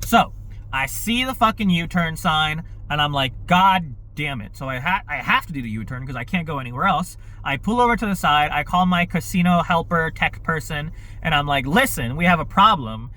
So I see the fucking U-turn sign, and I'm like, God damn it. So I have to do the U-turn because I can't go anywhere else. I pull over to the side. I call my casino helper tech person, and I'm like, listen, we have a problem.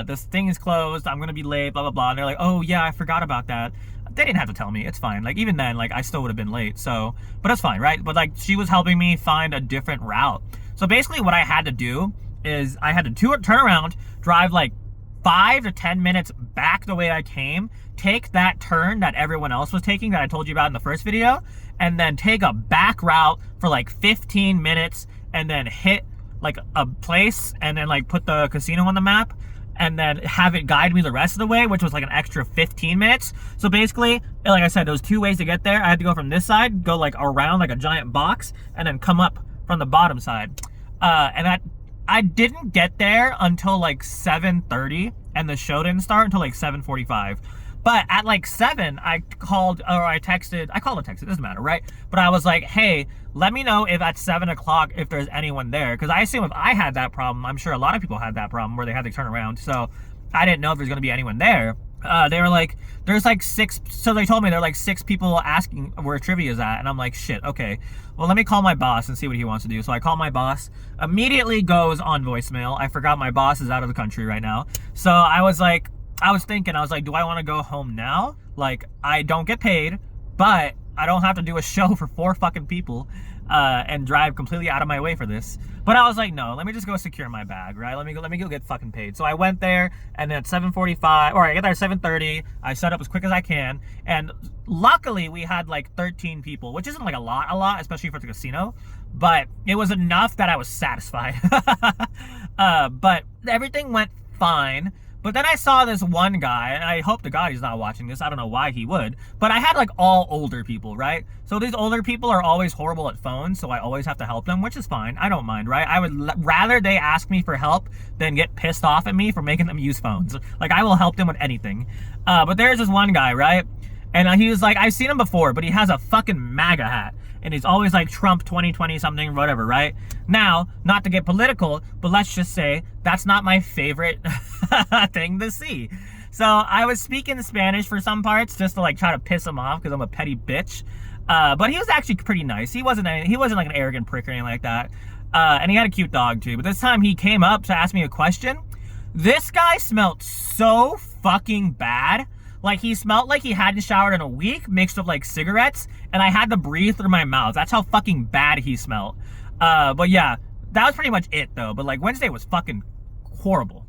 This thing is closed. I'm gonna be late, blah, blah, blah. And they're like, oh yeah, I forgot about that. They didn't have to tell me. It's fine. Like, even then, like, I still would have been late. So, but that's fine, right? But like, she was helping me find a different route. So basically what I had to do is I had to turn around, drive like 5 to 10 minutes back the way I came, take that turn that everyone else was taking that I told you about in the first video, and then take a back route for like 15 minutes, and then hit like a place, and then like put the casino on the map, and then have it guide me the rest of the way, which was like an extra 15 minutes. So basically, like I said, there was 2 ways to get there. I had to go from this side, go like around like a giant box, and then come up from the bottom side. And I didn't get there until like 7:30, and the show didn't start until like 7:45. But at like 7, I called or texted, it doesn't matter, right? But I was like, hey, let me know if at 7 o'clock if there's anyone there. Because I assume if I had that problem, I'm sure a lot of people had that problem where they had to turn around. So I didn't know if there's going to be anyone there. They were like, there's like 6, so they told me there are like 6 people asking where trivia is at, and I'm like, shit, okay, well, let me call my boss and see what he wants to do. So I call my boss, immediately goes on voicemail. I forgot my boss is out of the country right now. So I was thinking, do I want to go home now? Like, I don't get paid, but I don't have to do a show for 4 fucking people, and drive completely out of my way for this. But I was like, no, let me just go secure my bag, right? Let me go get fucking paid. So I went there, and then at 7:45, or I get there at 7:30, I set up as quick as I can, and luckily we had like 13 people, which isn't like a lot, especially for the casino, but it was enough that I was satisfied. But everything went fine. But then I saw this one guy, and I hope to God he's not watching this. I don't know why he would. But I had like all older people, right? So these older people are always horrible at phones, so I always have to help them, which is fine. I don't mind, right? I would rather they ask me for help than get pissed off at me for making them use phones. Like, I will help them with anything. But there's this one guy, right? And he was like, I've seen him before, but he has a fucking MAGA hat. And he's always like Trump 2020 something, whatever, right? Now, not to get political, but let's just say that's not my favorite thing to see. So I was speaking Spanish for some parts just to like try to piss him off because I'm a petty bitch. But he was actually pretty nice. He wasn't like an arrogant prick or anything like that. And he had a cute dog too. But this time he came up to ask me a question. This guy smelled so fucking bad. Like, he smelled like he hadn't showered in a week, mixed with like cigarettes, and I had to breathe through my mouth. That's how fucking bad he smelled. But yeah, that was pretty much it though. But like, Wednesday was fucking horrible.